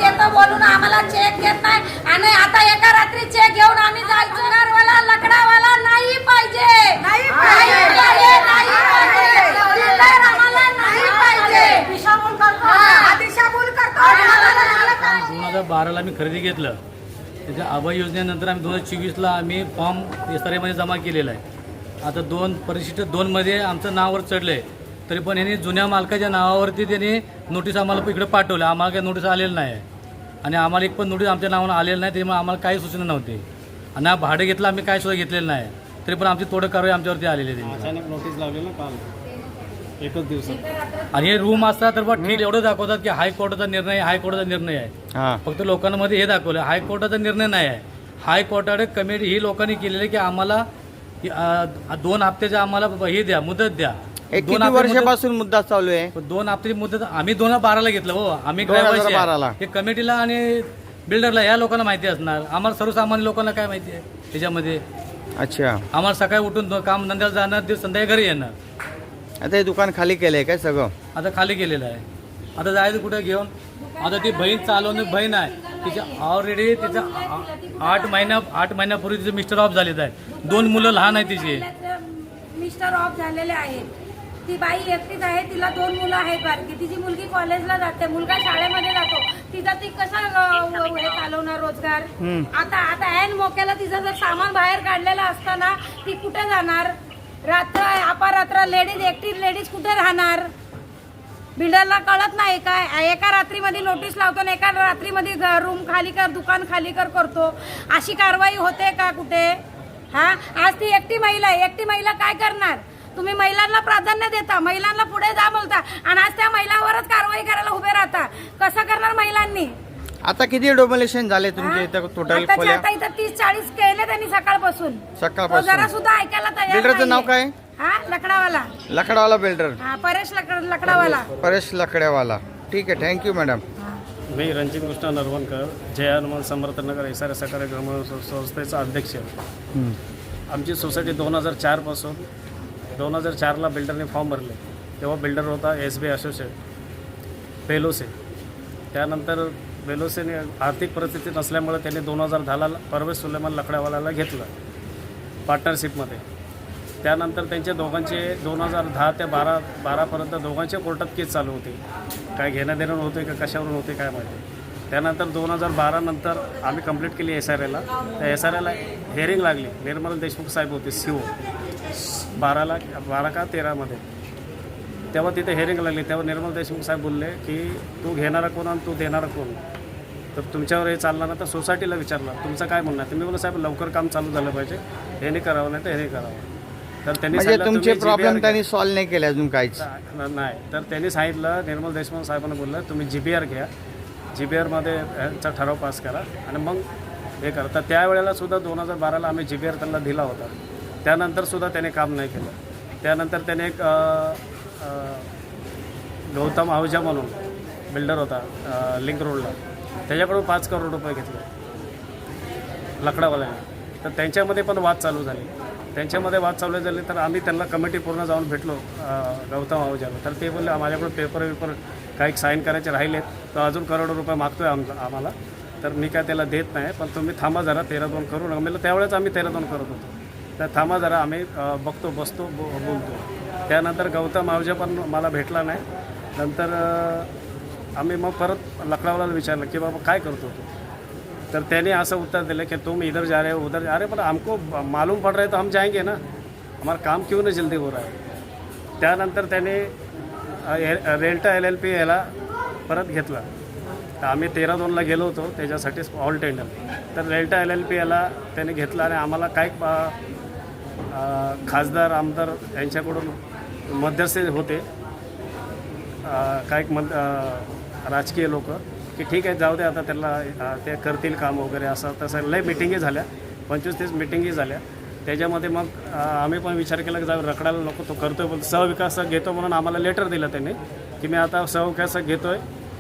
देतो बोलून आम्हाला चेक देत नाही आणि आता एका रात्री चेक घेऊन आम्ही जायचो. नरवाला लकडावाला नाही पाहिजे, नाही पाहिजे, नाही पाहिजे. बिल्डर आम्हाला नाही पाहिजे. दिशाभूल करतो, दिशाभूल करतो. 2012ला मी खरेदी घेतलं. त्याच्या आभा योजनेनंतर आम्ही 2024ला आम्ही फॉर्म SRA मध्ये जमा केलेला आहे. आता परिशिष्ट 2 मध्ये आमचं नावावर चढलंय, तरी पण यांनी जुन्या मालकाच्या नावावरती त्यांनी नोटीस आम्हाला इकडे पाठवलं. आम्हाला काही नोटीस आलेलं नाही आहे आणि आम्हाला एक पण नोटीस आमच्या नावानं आलेलं नाही. त्यामुळे आम्हाला काही सूचना नव्हती आणि हा भाडं घेतलं आम्ही काय सुद्धा घेतलेलं नाही. तरी पण आमची तोडक कारवाई आमच्यावरती आलेली आहे. अचानक नोटीस लावली ना काल एकच दिवसात. आणि हे रूम असतात तर बा ठीक एवढं दाखवतात की हायकोर्टाचा निर्णय आहे. फक्त लोकांमध्ये हे दाखवलं हायकोर्टाचा निर्णय नाही आहे. हायकोर्टाकडे कमिटी ही लोकांनी केलेली की आम्हाला 2 हप्त्याच्या आम्हाला हे द्या, मुदत द्या. 2 वर्षापासून मुद्दा चालू आहे. 2 हप्त्याची मुदत आम्ही 2012ला घेतलं. हो आम्ही 2012ला. हे कमिटीला आणि बिल्डरला ह्या लोकांना माहिती असणार. आम्हाला सर्वसामान्य लोकांना काय माहिती आहे त्याच्यामध्ये. अच्छा, आम्हाला सकाळी उठून काम धंद्याला जाणार, ते संध्याकाळी घरी येणार. आता हे दुकान खाली केलंय काय सगळं? आता खाली केलेलं आहे. आता जायचं कुठे घेऊन. आता ती बहीण चालवणे बहीण आहे, तिच्या ऑलरेडी तिचा 8 महिन्यापूर्वी तिचे मिस्टर ऑफ झालेत आहे. 2 मुलं लहान आहेत तिची. मिस्टर ऑफ झालेले आहेत. ती बाई एकटीच आहे, तिला 2 मुलं आहेत बारकी. तिची मुलगी कॉलेजला जाते, मुलगा शाळेमध्ये जातो. तिचा ती कसा हे चालवणार रोजगार. आता ऐन मोक्याला तिचं जर सामान बाहेर काढलेलं असताना ती कुठे जाणार. रात्र अपरात्र एकटी लेडीज कुठे राहणार. बिल्डरला कळत नाही काय. एका रात्रीमध्ये नोटीस लावतो आणि एका रात्रीमध्ये रूम खाली कर, दुकान खाली करतो. अशी कारवाई होते का कुठे. आज ती एकटी महिला काय करणार. तुम्ही महिलांना प्राधान्य देता, महिलांना पुढे जा बोलता आणि आज त्या महिलांवरच कारवाई करायला उभे राहता. कसं करणार महिलांनी. आता किती डोमिलेशन झाले तुमचे इथं टोटल खोल्या? आता इथं 30-40 केले त्यांनी सकाळपासून. जरा सुद्धा ऐकायला तयार. बिल्डरचं नाव काय? लकडावाला बिल्डर. परेश लकडावाला. परेश लकड्यावाला. ठीक आहे, थँक्यू मॅडम. मी रणजित कृष्णा नरवणकर, जय हनुमान समर्थनगर SRA सहकारी ग्राम संस्थेचा अध्यक्ष. आमची सोसायटी 2004 पासून 2004ला बिल्डरने फॉर्म भरले. तेव्हा बिल्डर होता SB असोसिएट बेलोसे. त्यानंतर बेलोसेने आर्थिक परिस्थिती नसल्यामुळे त्यांनी 2010ला परवेश सुलेमान लकडावालाला घेतलं पार्टनरशिपमध्ये. त्यानंतर त्यांच्या दोघांचे 2010 ते 12पर्यंत दोघांच्या कोर्टात केस चालू होते. काय घेणं देणं होते का कशावरून होते काय माहिती. त्यानंतर 2012 नंतर आम्ही कंप्लीट केली SRAला. त्या SRAला हेअरिंग लागली. निर्मल देशमुख साहेब होते CO 12 का 13मध्ये. तेव्हा तिथे हेअरिंग लागली. तेव्हा निर्मल देशमुख साहेब बोलले की तू घेणारा कोण आणि तू देणारा कोण. तर तुमच्यावर हे चालणार ना तर सोसायटीला विचारलं तुमचं काय म्हणणं आहे. तुम्ही बोला साहेब लवकर काम चालू झालं पाहिजे, हे नाही करावं नाही तर हे नाही करावं. तर त्यांनी म्हणजे तुमचे प्रॉब्लेम त्यांनी सॉल्व्ह नाही केले अजून काहीच नाही. तर त्यांनी सांगितलं, निर्मल देशमुख साहेबांना बोललं तुम्ही GBR घ्या, GBRमध्ये यांचा ठराव पास करा आणि मग हे करा. तर त्यावेळेला सुद्धा 2012ला आम्ही GBR त्यांना दिला होता. त्यानंतर सुद्धा त्याने काम नाही केलं. त्यानंतर त्याने एक गौतम आहुजा म्हणून बिल्डर होता लिंक रोडला, त्याच्याकडून 5 करोड रुपये घेतले लकडावाल्याने. तर त्यांच्यामध्ये पण वाद चालू झाले. तर आम्ही त्यांना कमिटी पूर्ण जाऊन भेटलो गौतम आहुजाला. तर ते बोलले माझ्याकडून पेपर काही साईन करायचे राहिलेत, तर अजून करोडो रुपये मागतोय आम्हाला. तर मी काय त्याला देत नाही, पण तुम्ही थांबा जरा 13-2 करू नका. म्हणजे त्यावेळेस आम्ही 13-2 करत होतो. तर थांबा जरा आम्ही बसतो बोलतो. त्यानंतर गौतम आहुजा पण मला भेटला नाही. नंतर आम्ही मग परत लकडावाला विचारलं की बाबा काय करतो तू. तर त्याने असं उत्तर दिलं की तुम इधर जा रहे हो उधर. अरे पण हमको मालूम पड़ रहा है तो हम जाएंगे ना, हमारा काम क्यों नहीं जल्दी हो रहा है. त्यानंतर त्याने रेल्टा LLP याला परत घेतला. तर आम्ही 13-2ला गेलो होतो त्याच्यासाठी ऑल टेंडर. तर रेल्टा LLP याला त्याने घेतला आणि आम्हाला काही खासदार आमदार यांच्याकडून मध्यस्थी होते, काही राजकीय लोक की ठीक आहे जाऊ दे आता त्याला ते करतील काम वगैरे असं तसं. लय मिटिंगी झाल्या, 25-30 मिटिंगी झाल्या. त्याच्यामध्ये मग आम्ही पण विचार केला की जाऊ रखडायला नको, तो करतोय बोलतो. सहविकासक घेतो म्हणून आम्हाला लेटर दिलं त्याने की मी आता सहविकासक घेतोय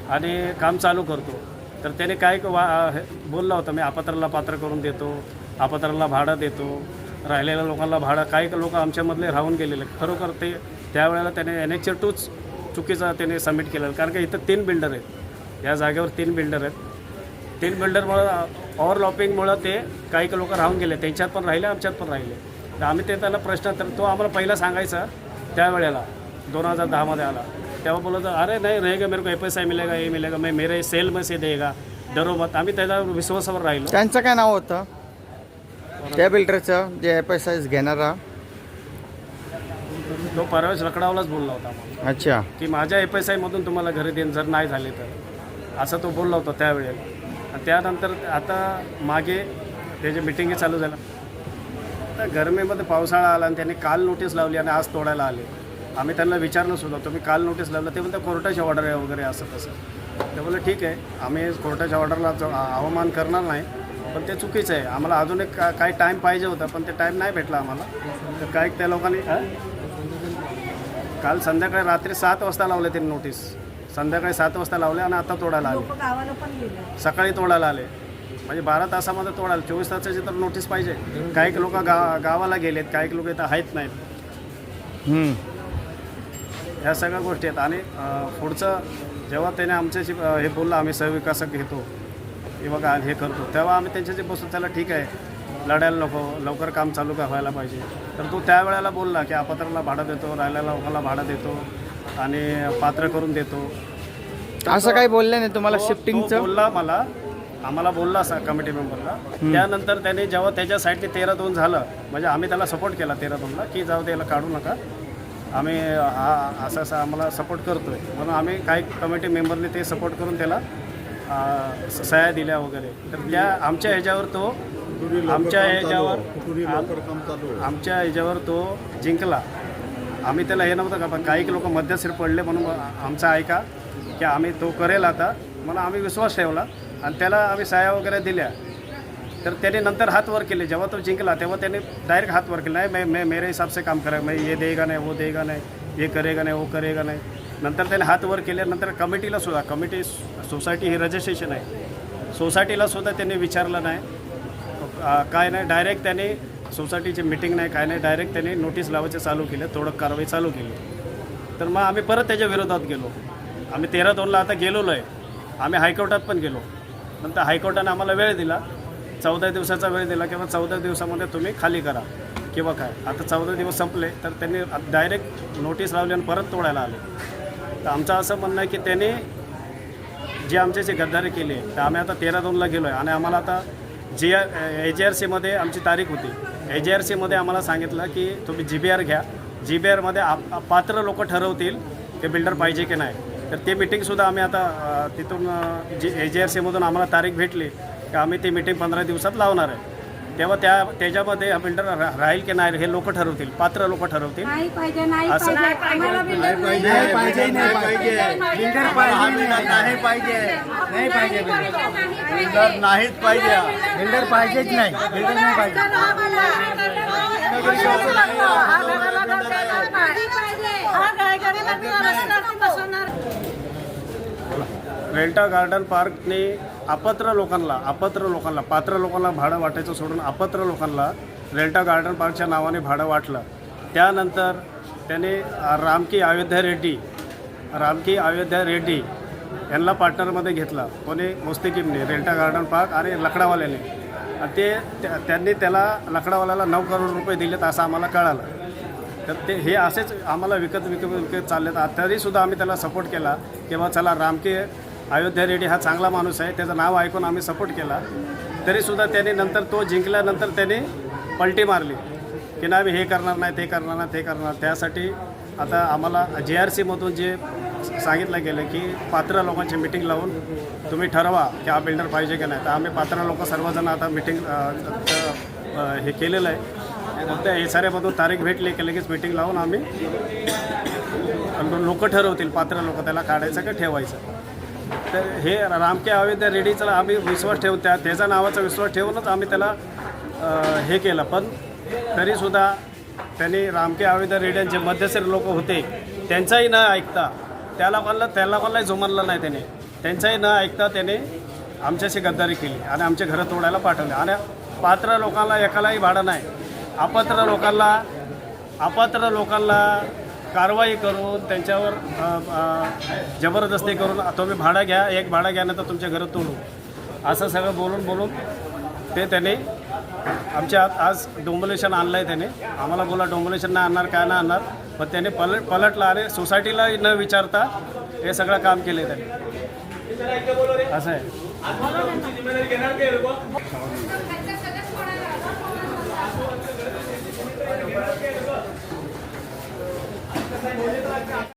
आणि काम चालू करतो. तर त्याने काय बोलला होता मी अपात्राला पात्र करून देतो, अपात्राला भाडं देतो, राहिलेल्या लोकांना भाडं. काही लोक आमच्यामधले राहून गेलेले. खरोखर ते त्यावेळेला त्याने NH2 चुकीचा त्याने सबमिट केलं. कारण की इथं 3 बिल्डर आहेत, या जागेवर 3 बिल्डर आहेत. 3 बिल्डरमुळं ओव्हरलॉपिंगमुळं ते काही लोक राहून गेले, त्यांच्यात पण राहिले, आमच्यात पण राहिले. तर आम्ही ते त्याला प्रश्न, तर तो आम्हाला पहिला सांगायचा त्यावेळेला 2010 आला, तेव्हा बोलत अरे नाही रहेगा, मेरे को FSI मिलेगा, ये मिलेगा, मैं मेरे सेल में से देगा, डरो मत. आम्ही त्याला विश्वासावर राहिलो. त्यांचं काय नाव होतं त्या बिल्डरचं जे FSI घेणारा? तो परवेश लकडावलाच बोलला होता आम्हाला अच्छा. की माझ्या FSI मधून तुम्हाला घरी देईन जर नाही झाले तर, असं तो बोलला होता त्यावेळेला. आणि त्यानंतर आता मागे त्याची मिटिंगी चालू झाल्या. आता गरमीमध्ये पावसाळा आला आणि त्यांनी काल नोटीस लावली आणि आज तोडायला आले. आम्ही त्यांना विचारलं सुद्धा, तुम्ही काल नोटीस लावलं? ते म्हणतात कोर्टाची ऑर्डर आहे वगैरे असं तसं. ते बोललं ठीक आहे, आम्ही कोर्टाच्या ऑर्डरला अवमान करणार नाही, पण ते चुकीचं आहे. आम्हाला अजून एक काही टाईम पाहिजे होता, पण ते टाईम नाही भेटला आम्हाला. तर काय त्या लोकांनी काल संध्याकाळी रात्री 7 वाजता लावले त्यांनी नोटीस, संध्याकाळी 7 वाजता लावले आणि आता तोडायला आले, सकाळी तोडायला आले. म्हणजे 12 तासामध्ये तोडायला 24 तासाची तर नोटीस पाहिजे. काही लोक गावाला गेलेत, काही लोक इथं आहेत नाहीत. ह्या सगळ्या गोष्टी आहेत. आणि पुढचं जेव्हा त्याने आमच्याशी हे बोललं, आम्ही सहविकासक घेतो हे बघा हे करतो, तेव्हा आम्ही त्यांच्याशी बसून त्याला ठीक आहे लढायला नको, लवकर काम चालू का व्हायला पाहिजे. तर तो त्यावेळेला बोलला की अपात्राला भाडं देतो, राहिलेला लोकांना भाडं देतो आणि पात्र करून देतो. असं काही बोलले नाही तुम्हाला तो शिफ्टिंगचं? बोलला आम्हाला बोलला असा कमिटी मेंबरला. त्यानंतर त्याने जेव्हा त्याच्या साईडने 13-2 झालं, म्हणजे आम्ही त्याला सपोर्ट केला 13-2ला की जाऊ त्याला काढू नका, आम्ही असं आम्हाला सपोर्ट करतोय म्हणून आम्ही काही कमिटी मेंबरने ते सपोर्ट करून त्याला सह्या दिल्या वगैरे. तर त्या आमच्या ह्याच्यावर तो जिंकला. आम्ही त्याला हे नव्हतं का, पण काही लोक मध्यस्थी पडले म्हणून आमचा ऐका की आम्ही तो करेल आता, म्हणून आम्ही विश्वास ठेवला आणि त्याला आम्ही सह्या वगैरे दिल्या. तर त्याने नंतर हात वर केले. जेव्हा तो जिंकला तेव्हा त्याने डायरेक्ट हात वर केला, नाही मैं मेरे हिसाब से काम करेगा, मैं ये देगा नाही, वो देगा नाही, ये करेगा नाही, वो करेगा नाही. नंतर त्याने हात वर केल्यानंतर कमिटीला सुद्धा, कमिटी सोसायटी ही रजिस्ट्रेशन आहे, सोसायटीला सुद्धा त्यांनी विचारलं नाही, काय नाही. डायरेक्ट त्याने सोसायटीची मिटिंग नाही, काय नाही, डायरेक्ट त्याने नोटीस लावायचे चालू केले, तोडक कारवाई चालू केली. तर मग आम्ही परत त्याच्या विरोधात गेलो. आम्ही 13-2ला आता गेलेलो आहे. आम्ही हायकोर्टात पण गेलो. नंतर हायकोर्टाने आम्हाला वेळ दिला, 14 दिवसाचा वेळ दिला किंवा 14 दिवसामध्ये तुम्ही खाली करा किंवा काय. आता 14 दिवस संपले तर त्यांनी डायरेक्ट नोटीस लावली आणि परत तोडायला आले. तर आमचं असं म्हणणं आहे की त्याने जी आमच्याशी गद्दारी केली आहे, तर आम्ही आता 13-2ला गेलो आहे आणि आम्हाला आता AJRCमध्ये आमची तारीख होती. AJRCमध्ये आम्हाला सांगितलं की तुम्ही GBR घ्या, GBRमध्ये पात्र लोक ठरवतील ते बिल्डर पाहिजे की नाही. तर ते मिटिंगसुद्धा आम्ही आता तिथून AJRCमधून आम्हाला तारीख भेटली की आम्ही ती मिटिंग 15 दिवसात लावणार आहे. तेव्हा त्याच्यामध्ये हा बिल्डर राहील की नाही हे लोक ठरवतील, पात्र लोक ठरवतील. नाही पाहिजे, नाही असं पाहिजे, आम्हाला बिल्डर नाही पाहिजे, नाही पाहिजे, बिल्डर पाहिजे, नाही पाहिजे, नाही पाहिजे, बिल्डर नाहीच पाहिजे, बिल्डर पाहिजेच नाही, बिल्डर नाही पाहिजे. रेल्टा गार्डन पार्कने पात्र लोकांना भाडं वाटायचं सोडून अपात्र लोकांना रेल्टा गार्डन पार्कच्या नावाने भाडं वाटलं. त्यानंतर त्याने रामकी अयोध्या रेड्डी यांना पार्टनरमध्ये घेतला. कोणी मुस्तिकीमने, रेल्टा गार्डन पार्क आणि लकडावाल्याने. त्यांनी त्याला लकडावाल्याला 9 करोड रुपये दिलेत असं आम्हाला कळालं. तर ते हे असेच आम्हाला विकत चाललेत. तरीसुद्धा आम्ही त्याला सपोर्ट केला किंवा चला रामकी अयोध्या रेड्डी हा चांगला माणूस आहे, त्याचं नाव ऐकून आम्ही सपोर्ट केला. तरीसुद्धा त्याने नंतर तो जिंकल्यानंतर त्याने पलटी मारली की नाही हे करणार नाही, ते करणार नाही, ते करणार. त्यासाठी आता आम्हाला JRCमधून जे सांगितलं गेलं की पात्र लोकांची मिटिंग लावून तुम्ही ठरवा की हा बिल्डर पाहिजे की नाही. तर आम्ही पात्र लोक सर्वजण आता मिटिंग हे केलेलं आहे. फक्त SRAमधून तारीख भेटली की लगेच मिटिंग लावून आम्ही लोक ठरवतील, पात्र लोक त्याला काढायचं का ठेवायचं. तर हे रामकी अयोध्या रेड्डीचा आम्ही विश्वास ठेवू, त्याच्या नावाचा विश्वास ठेवूनच आम्ही त्याला हे केलं. पण तरीसुद्धा त्यांनी रामकी अयोध्या रेड्डी जे मध्यस्थी लोक होते त्यांचाही न ऐकता त्या लोकांनाही जुमानलं नाही. त्यांचाही न ऐकता त्याने आमच्याशी गद्दारी केली आणि आमचे घरं तोडायला पाठवले. आणि पात्र लोकांना एकालाही भाडं नाही, अपात्र लोकांना कारवाई करून त्यांच्यावर जबरदस्ती करून तुम्ही भाडं घ्या, एक भाडं घ्या नाही तर तुमच्या घरं तोडू. असं सगळं बोलून ते त्याने आमच्या आज डोंबलेशन आणलं आहे त्याने. आम्हाला बोला डोंबलेशन नाही आणणार काय नाही आणणार, पण त्याने पलटला आणि सोसायटीला न विचारता हे सगळं काम केलं आहे त्याने. असं आहे.